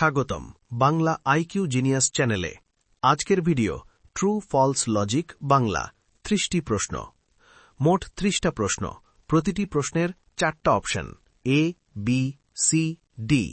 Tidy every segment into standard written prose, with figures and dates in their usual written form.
স্বাগতম Bangla IQ genius চ্যানেলে। আজকের video true false logic Bangla 30টি প্রশ্ন। মোট 30টা প্রশ্ন, প্রতিটি প্রশ্নের 4টা option A, B, C, D.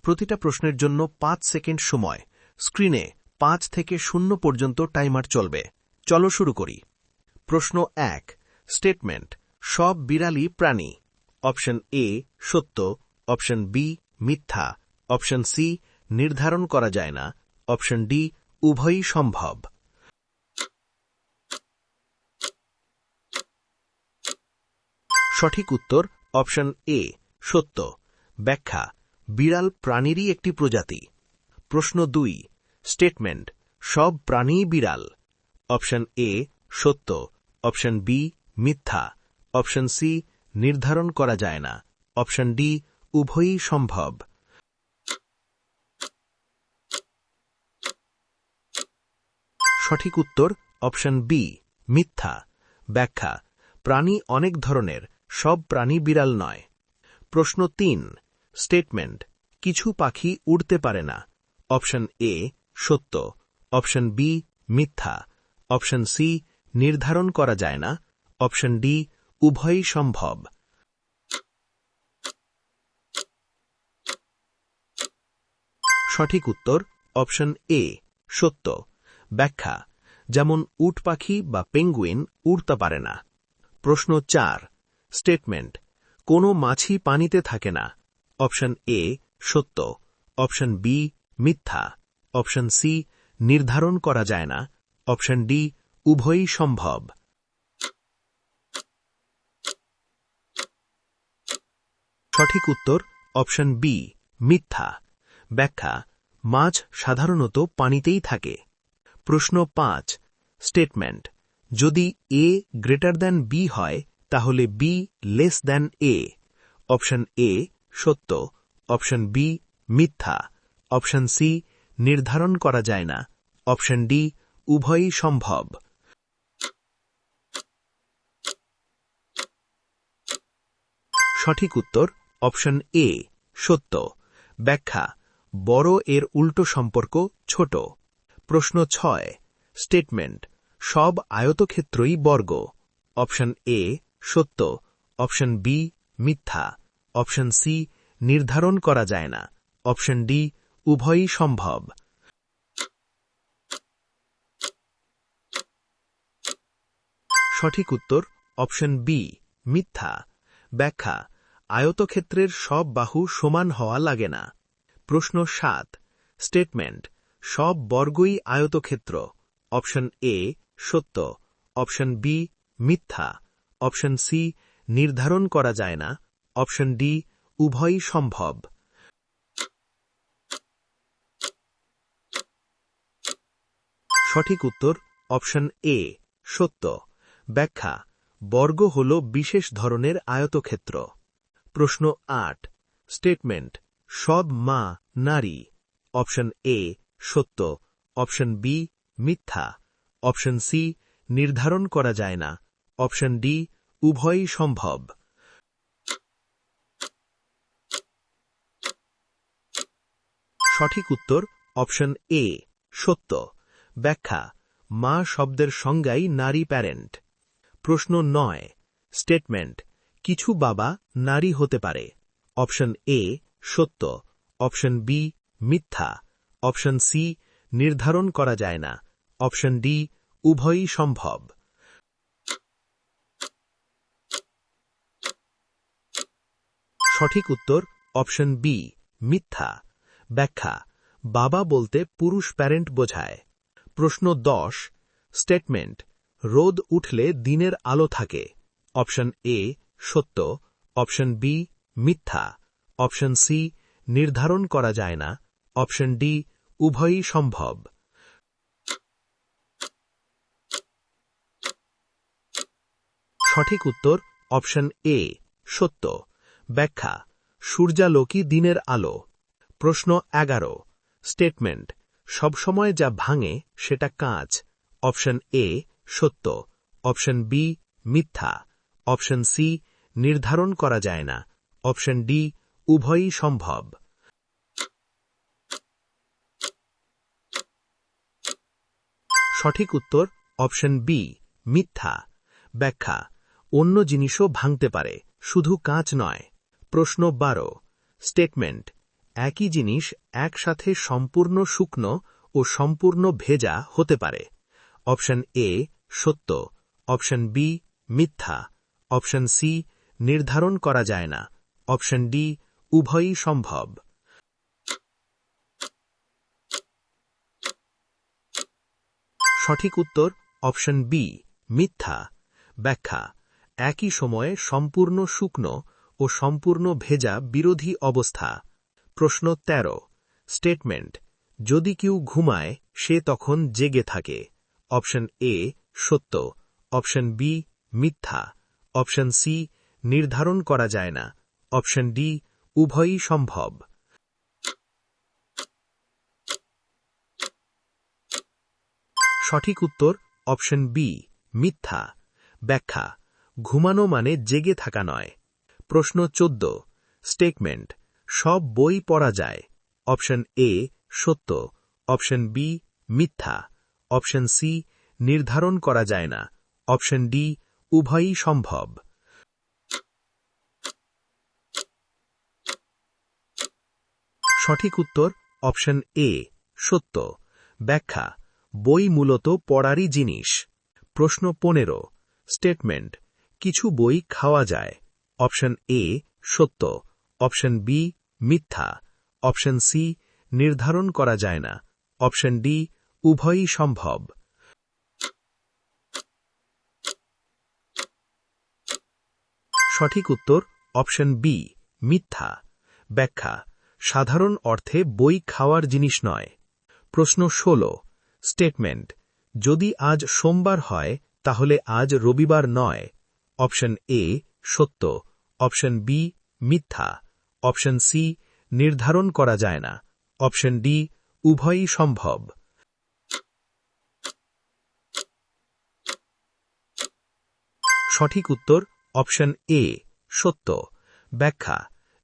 প্রতিটা প্রশ্নের জন্য 5 সেকেন্ড সময়। স্ক্রিনে 5 থেকে 0 পর্যন্ত টাইমার চলবে। চলো শুরু করি। প্রশ্ন 1, স্টেটমেন্ট সব বিড়ালই প্রাণী। অপশন এ সত্য, অপশন বি মিথ্যা, অপশন সি নির্ধারণ করা যায় না, অপশন ডি উভয়ই সম্ভব। সঠিক উত্তর অপশন এ সত্য। ব্যাখ্যা: বিড়াল প্রাণীরই একটি প্রজাতি। প্রশ্ন 2, স্টেটমেন্ট সব প্রাণীই বিড়াল। অপশন এ সত্য, অপশন বি মিথ্যা, অপশন সি নির্ধারণ করা যায় না, অপশন ডি উভয়ই সম্ভব। সঠিক উত্তর অপশন বি মিথ্যা। ব্যাখ্যা: প্রাণী অনেক ধরনের, সব প্রাণী বিড়াল নয়। প্রশ্ন 3, স্টেটমেন্ট কিছু পাখি উড়তে পারে না। অপশন এ সত্য, অপশন বি মিথ্যা, অপশন সি নির্ধারণ করা যায় না, অপশন ডি উভয়ই সম্ভব। সঠিক উত্তর অপশন এ সত্য। ব্যাখ্যা: যেমন উট পাখি বা পেঙ্গুইন উড়তে পারে না। প্রশ্ন 4, স্টেটমেন্ট কোনো মাছি পানিতে থাকে না। অপশন এ সত্য, অপশন বি মিথ্যা, অপশন সি নির্ধারণ করা যায় না, অপশন ডি উভয়ই সম্ভব। সঠিক উত্তর অপশন বি মিথ্যা। ব্যাখ্যা: মাছ সাধারণত পানিতেই থাকে। প্রশ্ন 5, স্টেটমেন্ট যদি এ গ্রেটার দ্যান বি হয় তাহলে B less than A. Option A সত্য, অপশন বি মিথ্যা, অপশন সি নির্ধারণ করা যায় না, অপশন ডি উভয়ই সম্ভব। সঠিক উত্তর অপশন এ সত্য। ব্যাখ্যা: বড় এর উল্টো সম্পর্ক ছোট। প্রশ্ন 6, স্টেটমেন্ট সব আয়তক্ষেত্রই বর্গ। অপশন এ সত্য, অপশন বি মিথ্যা, অপশন সি নির্ধারণ করা যায় না, অপশন ডি উভয়ই সম্ভব। সঠিক উত্তর অপশন বি মিথ্যা। ব্যাখ্যা: আয়তক্ষেত্রের সব বাহু সমান হওয়া লাগে না। প্রশ্ন 7, স্টেটমেন্ট সব বর্গই আয়তক্ষেত্র। অপশন এ সত্য, অপশন বি মিথ্যা, অপশন সি নির্ধারণ করা যায় না, অপশন ডি উভয়ই সম্ভব। সঠিক উত্তর অপশন এ সত্য। ব্যাখ্যা: বর্গ হল বিশেষ ধরনের আয়তক্ষেত্র। প্রশ্ন 8, স্টেটমেন্ট সব মা নারী। অপশন এ সত্য, অপশন বি মিথ্যা, অপশন সি নির্ধারণ করা যায় না, অপশন ডি উভয়ই সম্ভব। সঠিক উত্তর অপশন এ সত্য। ব্যাখ্যা: মা শব্দের সংজ্ঞাই নারী প্যারেন্ট। প্রশ্ন 9, স্টেটমেন্ট কিছু বাবা নারী হতে পারে। অপশন এ সত্য, অপশন বি মিথ্যা, অপশন সি নির্ধারণ করা যায় না, অপশন ডি উভয়ই সম্ভব। সঠিক উত্তর অপশন বি মিথ্যা। ব্যাখ্যা: বাবা বলতে পুরুষ প্যারেন্ট বোঝায়। প্রশ্ন 10, স্টেটমেন্ট রোদ উঠলে দিনের আলো থাকে। অপশন এ সত্য, অপশন বি মিথ্যা, অপশন সি নির্ধারণ করা যায় না, অপশন ডি উভয়ই সম্ভব। সঠিক উত্তর অপশন এ সত্য। ব্যাখ্যা: সূর্যালোকই দিনের আলো। প্রশ্ন 11, স্টেটমেন্ট সবসময় যা ভাঙে সেটা কাঁচ। অপশন এ সত্য, অপশন বি মিথ্যা, অপশন সি নির্ধারণ করা যায় না, অপশন ডি উভয়ই সম্ভব। সঠিক উত্তর অপশন বি মিথ্যা। ব্যাখ্যা অন্য জিনিসও ভাঙতে পারে, শুধু কাঁচ নয়। প্রশ্ন 12 স্টেটমেন্ট একই জিনিস একসাথে সম্পূর্ণ শুকনো ও সম্পূর্ণ ভেজা হতে পারে। অপশন এ সত্য, অপশন বি মিথ্যা, অপশন সি নির্ধারণ করা যায় না, অপশন ডি উভয়ই সম্ভব। সঠিক উত্তর অপশন বি মিথ্যা। ব্যাখ্যা একই সময়ে সম্পূর্ণ শুকনো ও সম্পূর্ণ ভেজা বিরোধী অবস্থা। প্রশ্ন 13 স্টেটমেন্ট যদি কেউ ঘুমায় সে তখন জেগে থাকে। অপশন এ সত্য, অপশন বি মিথ্যা, অপশন সি নির্ধারণ করা যায় না, অপশন ডি উভয়ই সম্ভব। সঠিক উত্তর অপশন বি মিথ্যা। ব্যাখ্যা ঘুমানো মানে জেগে থাকা নয়। প্রশ্ন 14 স্টেটমেন্ট সব বই পড়া যায়। অপশন এ সত্য, অপশন বি মিথ্যা, অপশন সি নির্ধারণ করা যায় না, অপশন ডি উভয়ই সম্ভব। সঠিক উত্তর অপশন এ সত্য। ব্যাখ্যা বই মূলত পড়ারই জিনিস। প্রশ্ন 15 স্টেটমেন্ট কিছু বই খাওয়া যায়। অপশন এ সত্য, অপশন বি মিথ্যা, অপশন সি নির্ধারণ করা যায় না, অপশন ডি উভয়ই সম্ভব। সঠিক উত্তর অপশন বি মিথ্যা। ব্যাখ্যা সাধারণ অর্থে বই খাওয়ার জিনিস নয়। প্রশ্ন 16 স্টেটমেন্ট যদি আজ সোমবার হয় তাহলে আজ রবিবার নয়। অপশন এ সত্য, অপশন বি মিথ্যা, অপশন সি নির্ধারণ করা যায় না, অপশন ডি উভয়ই সম্ভব। সঠিক উত্তর অপশন এ সত্য। ব্যাখ্যা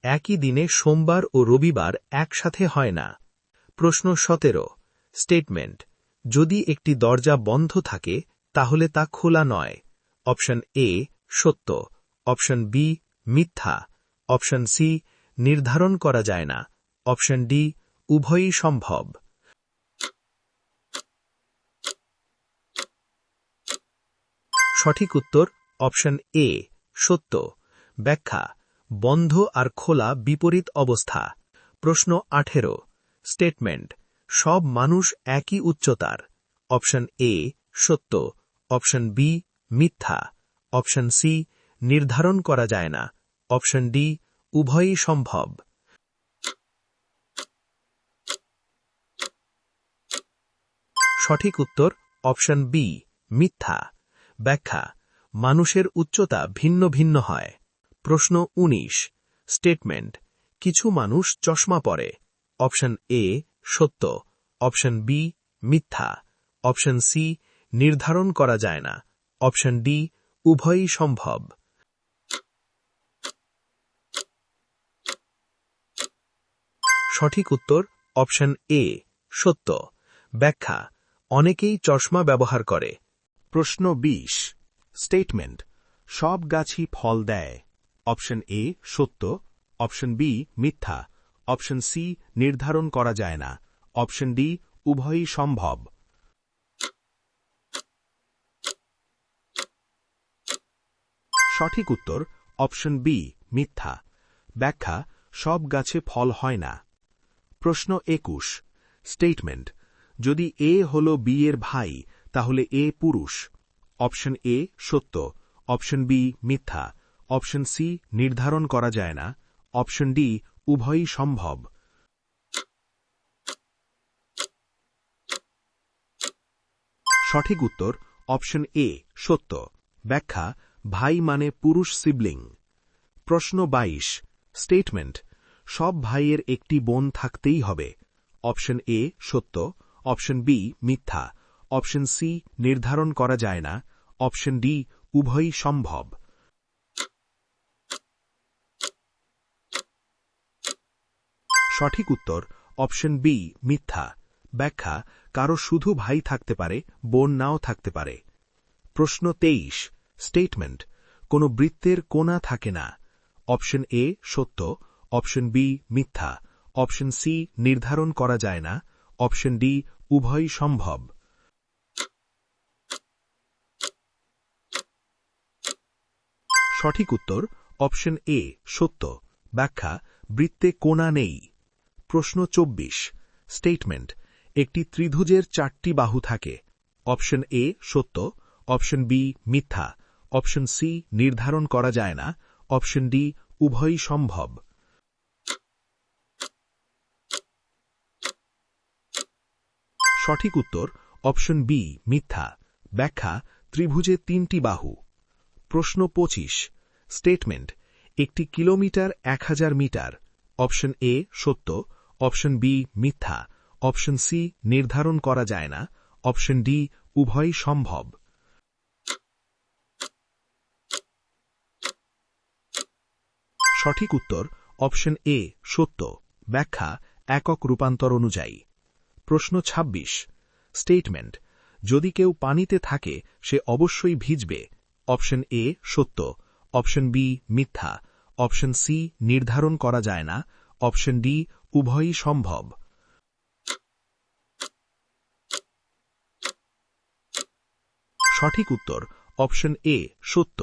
একই দিনে সোমবার ও রবিবার একসাথে হয় না। প্রশ্ন 17 স্টেটমেন্ট যদি একটি দরজা বন্ধ থাকে তাহলে তা খোলা নয়। অপশন এ সত্য, অপশন বি মিথ্যা, অপশন সি নির্ধারণ করা যায় না, অপশন ডি উভয়ই সম্ভব। সঠিক উত্তর অপশন এ সত্য। ব্যাখ্যা বন্ধ আর খোলা বিপরীত অবস্থা। প্রশ্ন 18 স্টেটমেন্ট সব মানুষ একই উচ্চতার। অপশন এ সত্য, অপশন বি মিথ্যা, অপশন সি নির্ধারণ করা যায় না, অপশন ডি উভয়ই সম্ভব। সঠিক উত্তর অপশন বি মিথ্যা। ব্যাখ্যা মানুষের উচ্চতা ভিন্ন ভিন্ন হয়। প্রশ্ন 19 স্টেটমেন্ট কিছু মানুষ চশমা পরে। অপশন এ সত্য, অপশন বি মিথ্যা, অপশন সি নির্ধারণ করা যায় না, অপশন ডি উভয়ই সম্ভব। সঠিক উত্তর অপশন এ সত্য। ব্যাখ্যা অনেকেই চশমা ব্যবহার করে। প্রশ্ন 20 স্টেটমেন্ট সব গাছই ফল দেয়। অপশন এ সত্য, অপশন বি মিথ্যা, অপশন সি নির্ধারণ করা যায় না, অপশন ডি উভয়ই সম্ভব। সঠিক উত্তর অপশন বি মিথ্যা। ব্যাখ্যা সব গাছে ফল হয় না। প্রশ্ন 21 স্টেটমেন্ট যদি এ হল বি এর ভাই তাহলে এ পুরুষ। অপশন এ সত্য, অপশন বি মিথ্যা, অপশন সি নির্ধারণ করা যায় না, অপশন ডি উভয়ই সম্ভব। সঠিক উত্তর অপশন এ সত্য। ব্যাখ্যা ভাই মানে পুরুষ সিবলিং। প্রশ্ন 22 স্টেটমেন্ট সব ভাইয়ের একটি বোন থাকতেই হবে। অপশন এ সত্য, অপশন বি মিথ্যা, অপশন সি নির্ধারণ করা যায় না, অপশন ডি উভয়ই সম্ভব। সঠিক উত্তর অপশন বি মিথ্যা। ব্যাখ্যা কারো শুধু ভাই থাকতে পারে, বোন নাও থাকতে পারে। প্রশ্ন 23 স্টেটমেন্ট কোনো বৃত্তের কোণা থাকে না। অপশন এ সত্য, অপশন বি মিথ্যা, অপশন সি নির্ধারণ করা যায় না, অপশন ডি উভয়ই সম্ভব। সঠিক উত্তর অপশন এ সত্য। ব্যাখ্যা বৃত্তে কোণা নেই। প্রশ্ন 24 স্টেটমেন্ট একটি ত্রিভুজের 4টি বাহু থাকে। অপশন এ সত্য, অপশন বি মিথ্যা, অপশন সি নির্ধারণ করা যায় না, অপশন ডি উভয়ই সম্ভব। সঠিক উত্তর অপশন বি মিথ্যা। ব্যাখ্যা ত্রিভুজে 3টি বাহু। প্রশ্ন 25 স্টেটমেন্ট একটি কিলোমিটার 1000 মিটার। অপশন এ সত্য, অপশন বি মিথ্যা, অপশন সি নির্ধারণ করা যায় না, অপশন ডি উভয়ই সম্ভব। সঠিক উত্তর অপশন এ সত্য। ব্যাখ্যা একক রূপান্তর অনুযায়ী। প্রশ্ন 26 স্টেটমেন্ট যদি কেউ পানিতে থাকে সে অবশ্যই ভিজবে। অপশন এ সত্য, অপশন বি মিথ্যা, অপশন সি নির্ধারণ করা যায় না, অপশন ডি উভয়ই সম্ভব। সঠিক উত্তর অপশন এ সত্য।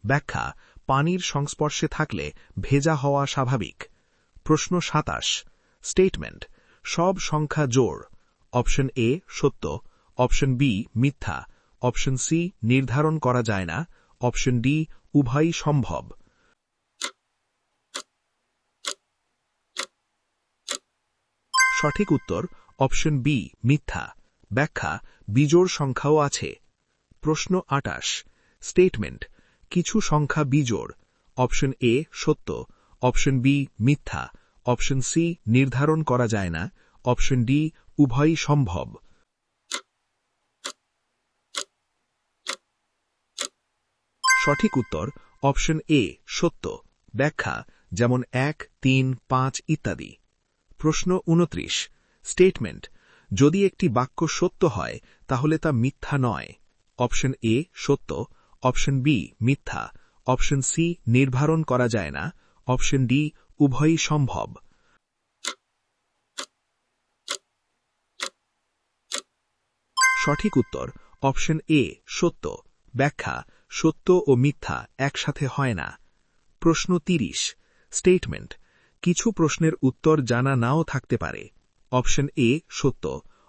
ব্যাখ্যা পানির সংস্পর্শে থাকলে ভেজা হওয়া স্বাভাবিক। প্রশ্ন 27 স্টেটমেন্ট সব সংখ্যা জোড়। অপশন এ সত্য, অপশন বি মিথ্যা, অপশন সি নির্ধারণ করা যায় না, অপশন ডি উভয়ই সম্ভব। সঠিক উত্তর অপশন বি মিথ্যা। ব্যাখ্যা বিজোড় সংখ্যাও আছে। প্রশ্ন 28 স্টেটমেন্ট কিছু সংখ্যা বিজোড়। অপশন এ সত্য, অপশন বি মিথ্যা, অপশন সি নির্ধারণ করা যায় না, অপশন ডি উভয়ই সম্ভব। সঠিক উত্তর অপশন এ সত্য। ব্যাখ্যা যেমন 1, 3, 5 ইত্যাদি। প্রশ্ন 29 স্টেটমেন্ট যদি একটি বাক্য সত্য হয় তাহলে তা মিথ্যা নয়। অপশন এ সত্য, অপশন বি মিথ্যা, অপশন সি নির্ধারণ করা যায় না, অপশন ডি উভয়ই সম্ভব। সঠিক উত্তর অপশন এ সত্য। ব্যাখ্যা সত্য ও মিথ্যা একসাথে হয় না। প্রশ্ন 30 স্টেটমেন্ট কিছু প্রশ্নের উত্তর জানা নাও থাকতে পারে। অপশন এ সত্য,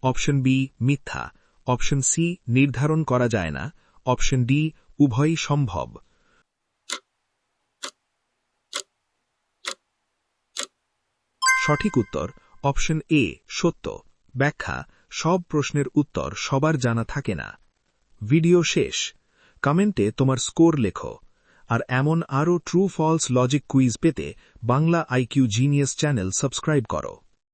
অপশন বি মিথ্যা, অপশন সি নির্ধারণ করা যায় না, অপশন ডি উভয়ই সম্ভব। সঠিক উত্তর অপশন এ সত্য। ব্যাখ্যা সব প্রশ্নের উত্তর সবার জানা থাকে না। ভিডিও শেষ। কমেন্টে তোমার স্কোর লেখো। আর এমন আরও ট্রু ফলস লজিক কুইজ পেতে Bangla IQ genius channel subscribe করো।